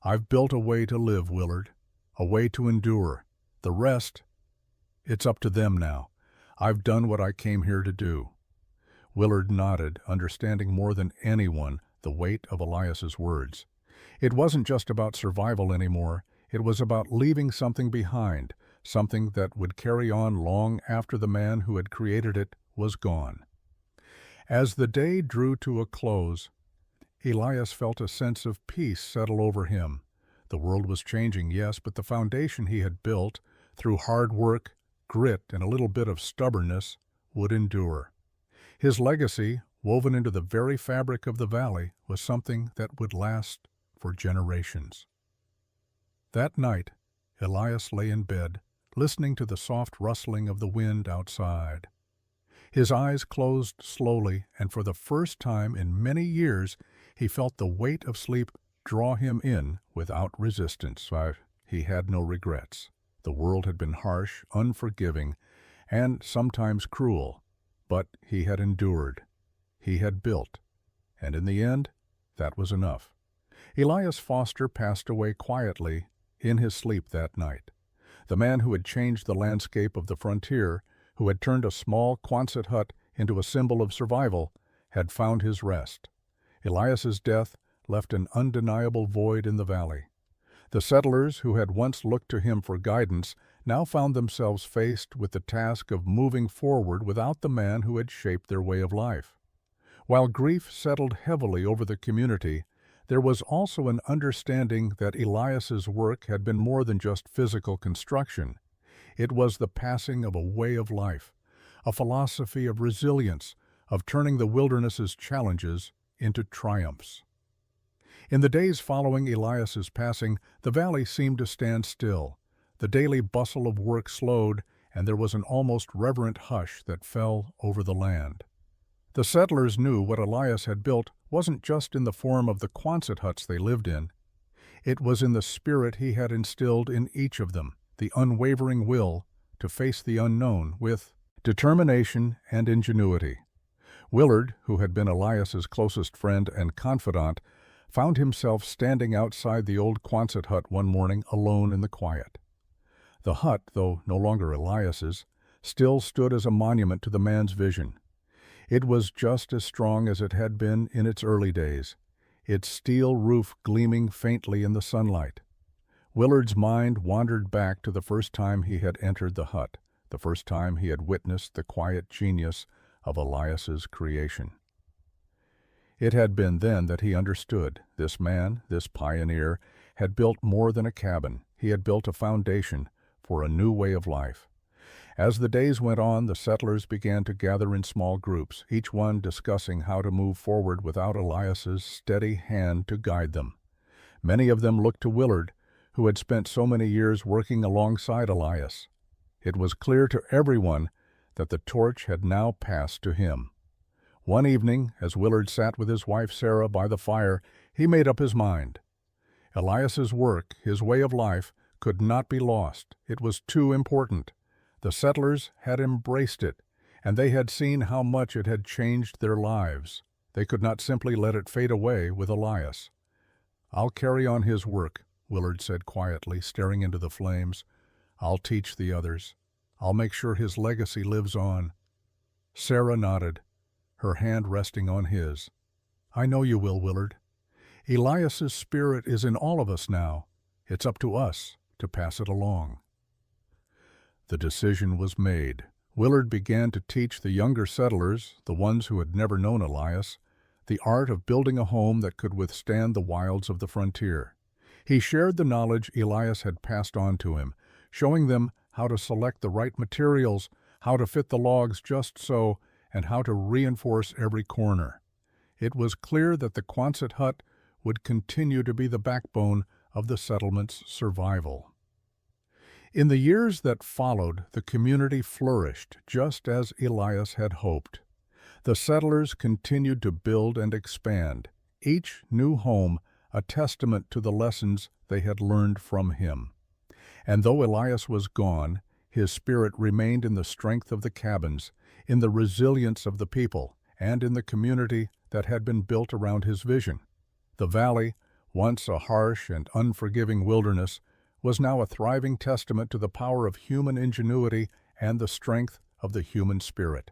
"I've built a way to live, Willard, a way to endure. The rest, it's up to them now. I've done what I came here to do." Willard nodded, understanding more than anyone the weight of Elias's words. It wasn't just about survival anymore. It was about leaving something behind, something that would carry on long after the man who had created it was gone. As the day drew to a close, Elias felt a sense of peace settle over him. The world was changing, yes, but the foundation he had built, through hard work, grit, and a little bit of stubbornness, would endure. His legacy, woven into the very fabric of the valley, was something that would last for generations. That night, Elias lay in bed, listening to the soft rustling of the wind outside. His eyes closed slowly, and for the first time in many years, he felt the weight of sleep draw him in without resistance. He had no regrets. The world had been harsh, unforgiving, and sometimes cruel, but he had endured. He had built, and in the end, that was enough. Elias Foster passed away quietly in his sleep that night. The man who had changed the landscape of the frontier, who had turned a small Quonset hut into a symbol of survival, had found his rest. Elias's death left an undeniable void in the valley. The settlers who had once looked to him for guidance now found themselves faced with the task of moving forward without the man who had shaped their way of life. While grief settled heavily over the community, there was also an understanding that Elias's work had been more than just physical construction. It was the passing of a way of life, a philosophy of resilience, of turning the wilderness's challenges into triumphs. In the days following Elias's passing, the valley seemed to stand still. The daily bustle of work slowed, and there was an almost reverent hush that fell over the land. The settlers knew what Elias had built wasn't just in the form of the Quonset huts they lived in. It was in the spirit he had instilled in each of them, the unwavering will to face the unknown with determination and ingenuity. Willard, who had been Elias's closest friend and confidant, found himself standing outside the old Quonset hut one morning alone in the quiet. The hut, though no longer Elias's, still stood as a monument to the man's vision. It was just as strong as it had been in its early days, its steel roof gleaming faintly in the sunlight. Willard's mind wandered back to the first time he had entered the hut, the first time he had witnessed the quiet genius of Elias's creation. It had been then that he understood. This man, this pioneer, had built more than a cabin. He had built a foundation for a new way of life. As the days went on, the settlers began to gather in small groups, each one discussing how to move forward without Elias's steady hand to guide them. Many of them looked to Willard, who had spent so many years working alongside Elias. It was clear to everyone that the torch had now passed to him. One evening, as Willard sat with his wife Sarah by the fire, he made up his mind. Elias's work, his way of life, could not be lost. It was too important. The settlers had embraced it, and they had seen how much it had changed their lives. They could not simply let it fade away with Elias. "I'll carry on his work," Willard said quietly, staring into the flames. "I'll teach the others. I'll make sure his legacy lives on." Sarah nodded, her hand resting on his. "I know you will, Willard. Elias's spirit is in all of us now. It's up to us to pass it along." The decision was made. Willard began to teach the younger settlers, the ones who had never known Elias, the art of building a home that could withstand the wilds of the frontier. He shared the knowledge Elias had passed on to him, showing them how to select the right materials, how to fit the logs just so, and how to reinforce every corner. It was clear that the Quonset hut would continue to be the backbone of the settlement's survival. In the years that followed, the community flourished just as Elias had hoped. The settlers continued to build and expand, each new home a testament to the lessons they had learned from him. And though Elias was gone, his spirit remained in the strength of the cabins, in the resilience of the people, and in the community that had been built around his vision. The valley, once a harsh and unforgiving wilderness, was now a thriving testament to the power of human ingenuity and the strength of the human spirit.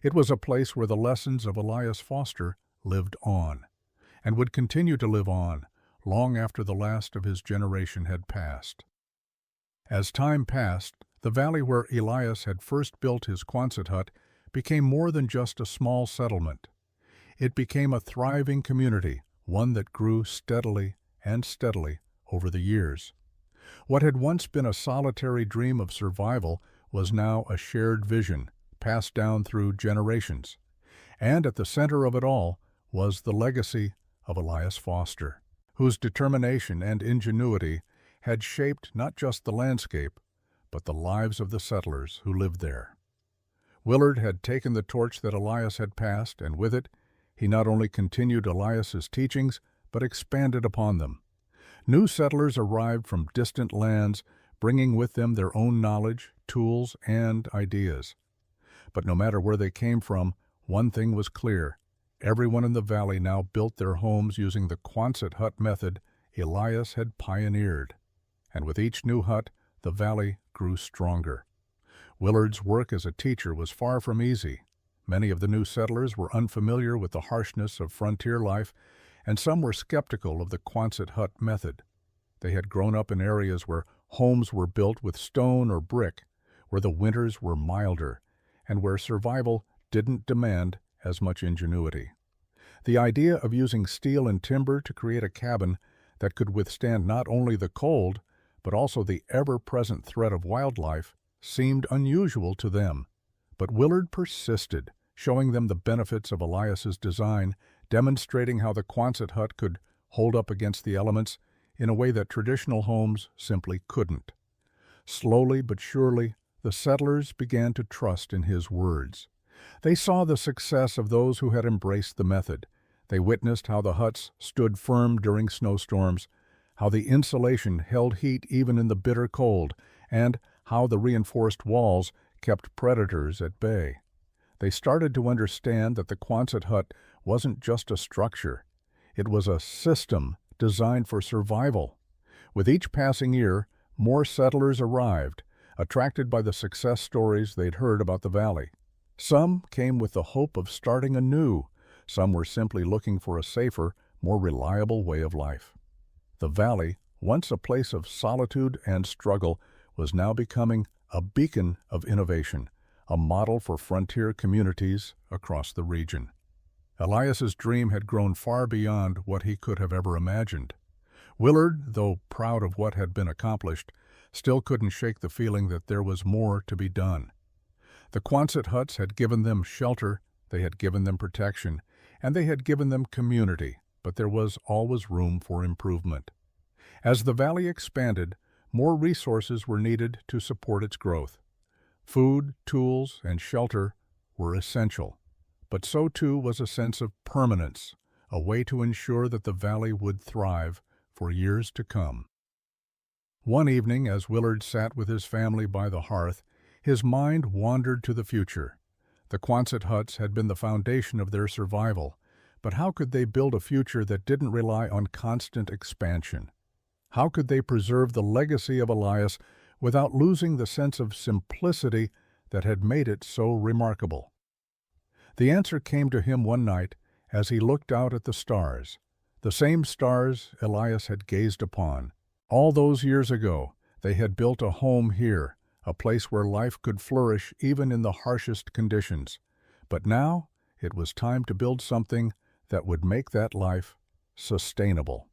It was a place where the lessons of Elias Foster lived on, and would continue to live on long after the last of his generation had passed. As time passed, the valley where Elias had first built his Quonset hut became more than just a small settlement. It became a thriving community, one that grew steadily and steadily over the years. What had once been a solitary dream of survival was now a shared vision, passed down through generations. And at the center of it all was the legacy of Elias Foster, whose determination and ingenuity had shaped not just the landscape, but the lives of the settlers who lived there. Willard had taken the torch that Elias had passed, and with it, he not only continued Elias's teachings, but expanded upon them. New settlers arrived from distant lands, bringing with them their own knowledge, tools, and ideas. But no matter where they came from, one thing was clear. Everyone in the valley now built their homes using the Quonset hut method Elias had pioneered. And with each new hut, the valley grew stronger. Willard's work as a teacher was far from easy. Many of the new settlers were unfamiliar with the harshness of frontier life, and some were skeptical of the Quonset hut method. They had grown up in areas where homes were built with stone or brick, where the winters were milder, and where survival didn't demand as much ingenuity. The idea of using steel and timber to create a cabin that could withstand not only the cold, but also the ever-present threat of wildlife seemed unusual to them. But Willard persisted, showing them the benefits of Elias's design, demonstrating how the Quonset hut could hold up against the elements in a way that traditional homes simply couldn't. Slowly but surely, the settlers began to trust in his words. They saw the success of those who had embraced the method. They witnessed how the huts stood firm during snowstorms, how the insulation held heat even in the bitter cold, and how the reinforced walls kept predators at bay. They started to understand that the Quonset hut wasn't just a structure. It was a system designed for survival. With each passing year, more settlers arrived, attracted by the success stories they'd heard about the valley. Some came with the hope of starting anew. Some were simply looking for a safer, more reliable way of life. The valley, once a place of solitude and struggle, was now becoming a beacon of innovation, a model for frontier communities across the region. Elias's dream had grown far beyond what he could have ever imagined. Willard, though proud of what had been accomplished, still couldn't shake the feeling that there was more to be done. The Quonset huts had given them shelter, they had given them protection, and they had given them community, but there was always room for improvement. As the valley expanded, more resources were needed to support its growth. Food, tools, and shelter were essential, but so too was a sense of permanence, a way to ensure that the valley would thrive for years to come. One evening, as Willard sat with his family by the hearth, his mind wandered to the future. The Quonset huts had been the foundation of their survival, but how could they build a future that didn't rely on constant expansion? How could they preserve the legacy of Elias without losing the sense of simplicity that had made it so remarkable? The answer came to him one night as he looked out at the stars, the same stars Elias had gazed upon. All those years ago, they had built a home here, a place where life could flourish even in the harshest conditions. But now it was time to build something that would make that life sustainable.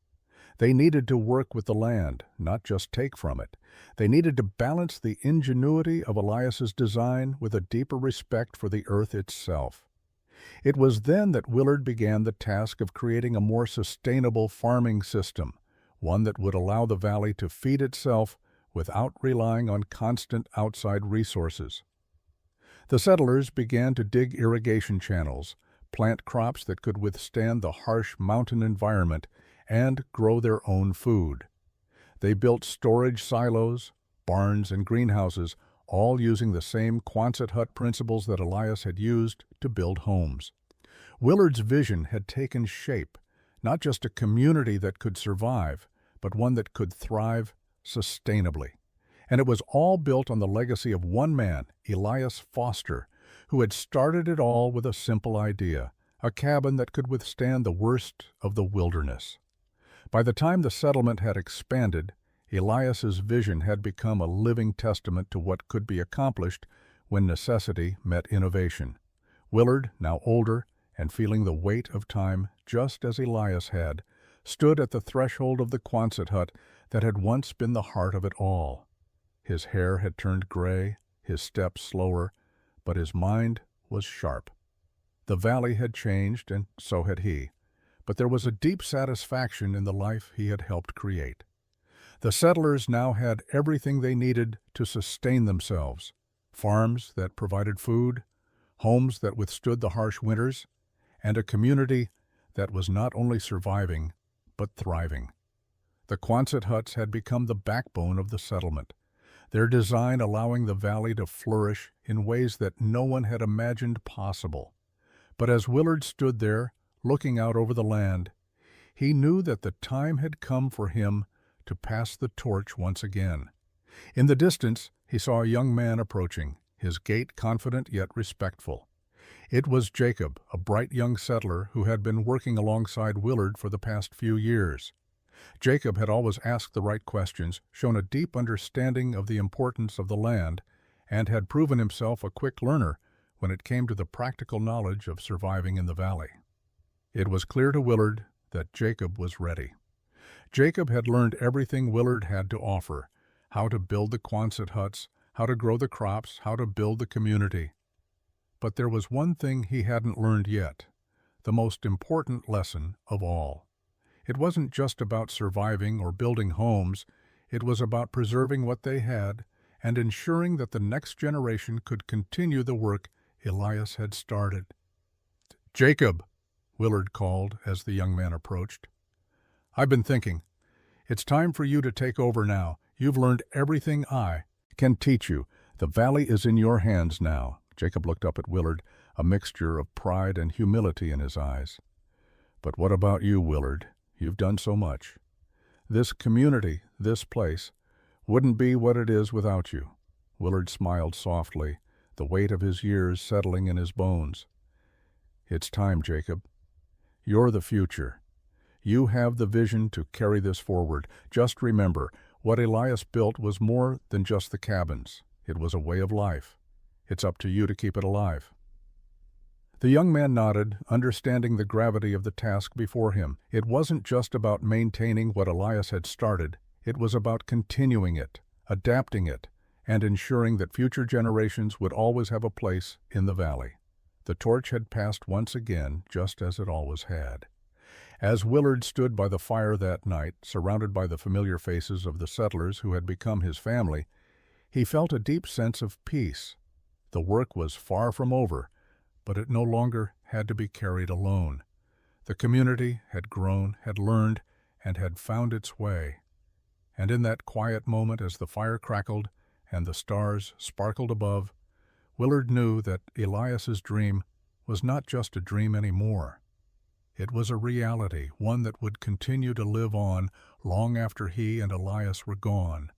They needed to work with the land, not just take from it. They needed to balance the ingenuity of Elias's design with a deeper respect for the earth itself. It was then that Willard began the task of creating a more sustainable farming system, one that would allow the valley to feed itself without relying on constant outside resources. The settlers began to dig irrigation channels, plant crops that could withstand the harsh mountain environment, and grow their own food. They built storage silos, barns, and greenhouses, all using the same Quonset hut principles that Elias had used to build homes. Willard's vision had taken shape, not just a community that could survive, but one that could thrive sustainably. And it was all built on the legacy of one man, Elias Foster, who had started it all with a simple idea, a cabin that could withstand the worst of the wilderness. By the time the settlement had expanded, Elias's vision had become a living testament to what could be accomplished when necessity met innovation. Willard, now older and feeling the weight of time just as Elias had, stood at the threshold of the Quonset hut that had once been the heart of it all. His hair had turned gray, his steps slower, but his mind was sharp. The valley had changed, and so had he, but there was a deep satisfaction in the life he had helped create. The settlers now had everything they needed to sustain themselves: farms that provided food, homes that withstood the harsh winters, and a community that was not only surviving, but thriving. The Quonset huts had become the backbone of the settlement, their design allowing the valley to flourish in ways that no one had imagined possible. But as Willard stood there, looking out over the land, he knew that the time had come for him to pass the torch once again. In the distance, he saw a young man approaching, his gait confident yet respectful. It was Jacob, a bright young settler who had been working alongside Willard for the past few years. Jacob had always asked the right questions, shown a deep understanding of the importance of the land, and had proven himself a quick learner when it came to the practical knowledge of surviving in the valley. It was clear to Willard that Jacob was ready. Jacob had learned everything Willard had to offer: how to build the Quonset huts, how to grow the crops, how to build the community. But there was one thing he hadn't learned yet, the most important lesson of all. It wasn't just about surviving or building homes, it was about preserving what they had and ensuring that the next generation could continue the work Elias had started. "Jacob," Willard called as the young man approached. "I've been thinking. It's time for you to take over now. You've learned everything I can teach you. The valley is in your hands now." Jacob looked up at Willard, a mixture of pride and humility in his eyes. "But what about you, Willard? You've done so much. This community, this place, wouldn't be what it is without you." Willard smiled softly, the weight of his years settling in his bones. "It's time, Jacob. You're the future. You have the vision to carry this forward. Just remember, what Elias built was more than just the cabins. It was a way of life. It's up to you to keep it alive." The young man nodded, understanding the gravity of the task before him. It wasn't just about maintaining what Elias had started. It was about continuing it, adapting it, and ensuring that future generations would always have a place in the valley. The torch had passed once again, just as it always had. As Willard stood by the fire that night, surrounded by the familiar faces of the settlers who had become his family, he felt a deep sense of peace. The work was far from over, but it no longer had to be carried alone. The community had grown, had learned, and had found its way. And in that quiet moment, as the fire crackled and the stars sparkled above, Willard knew that Elias's dream was not just a dream anymore. It was a reality, one that would continue to live on long after he and Elias were gone.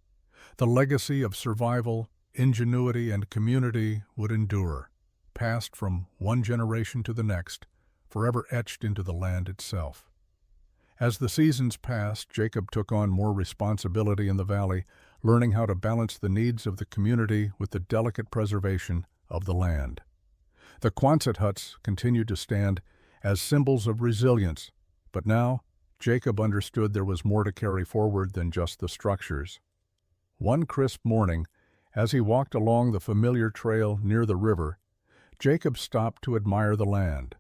The legacy of survival, ingenuity, and community would endure, passed from one generation to the next, forever etched into the land itself. As the seasons passed, Jacob took on more responsibility in the valley, learning how to balance the needs of the community with the delicate preservation of the land. The Quonset huts continued to stand as symbols of resilience, but now Jacob understood there was more to carry forward than just the structures. One crisp morning, as he walked along the familiar trail near the river, Jacob stopped to admire the land.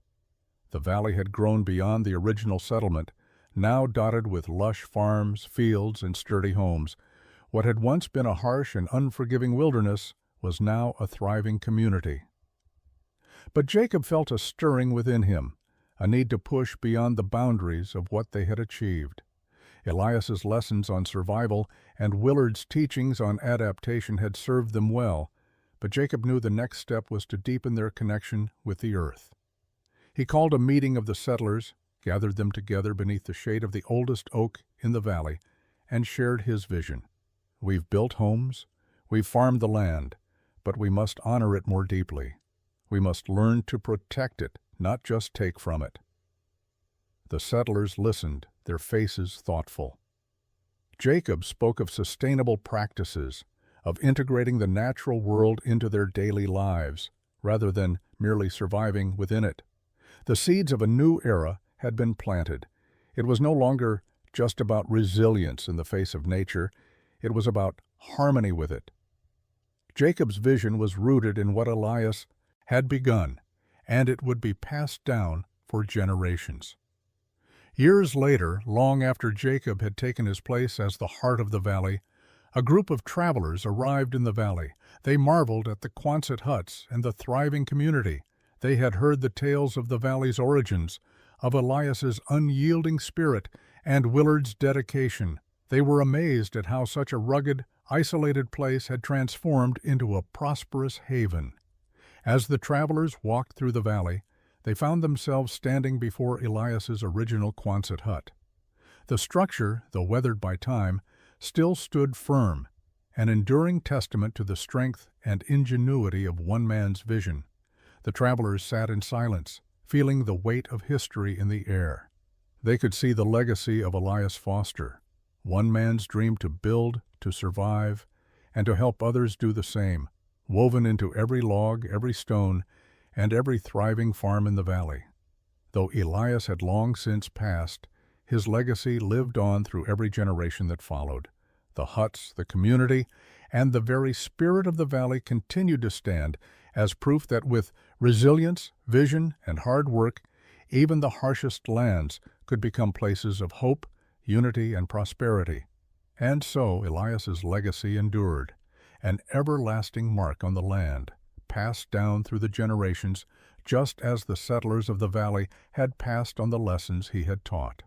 The valley had grown beyond the original settlement, now dotted with lush farms, fields, and sturdy homes. What had once been a harsh and unforgiving wilderness was now a thriving community. But Jacob felt a stirring within him, a need to push beyond the boundaries of what they had achieved. Elias's lessons on survival and Willard's teachings on adaptation had served them well, but Jacob knew the next step was to deepen their connection with the earth. He called a meeting of the settlers, gathered them together beneath the shade of the oldest oak in the valley, and shared his vision. We've built homes, we've farmed the land, but we must honor it more deeply. We must learn to protect it, not just take from it. The settlers listened, their faces thoughtful. Jacob spoke of sustainable practices, of integrating the natural world into their daily lives, rather than merely surviving within it. The seeds of a new era had been planted. It was no longer just about resilience in the face of nature, it was about harmony with it. Jacob's vision was rooted in what Elias had begun, and it would be passed down for generations. Years later, long after Jacob had taken his place as the heart of the valley, a group of travelers arrived in the valley. They marveled at the Quonset huts and the thriving community. They had heard the tales of the valley's origins, of Elias's unyielding spirit and Willard's dedication. They were amazed at how such a rugged, isolated place had transformed into a prosperous haven. As the travelers walked through the valley, they found themselves standing before Elias's original Quonset hut. The structure, though weathered by time, still stood firm, an enduring testament to the strength and ingenuity of one man's vision. The travelers sat in silence, feeling the weight of history in the air. They could see the legacy of Elias Foster, one man's dream to build, to survive, and to help others do the same, woven into every log, every stone, and every thriving farm in the valley. Though Elias had long since passed, his legacy lived on through every generation that followed. The huts, the community, and the very spirit of the valley continued to stand as proof that with resilience, vision, and hard work, even the harshest lands could become places of hope, unity, and prosperity. And so Elias's legacy endured, an everlasting mark on the land, passed down through the generations, just as the settlers of the valley had passed on the lessons he had taught.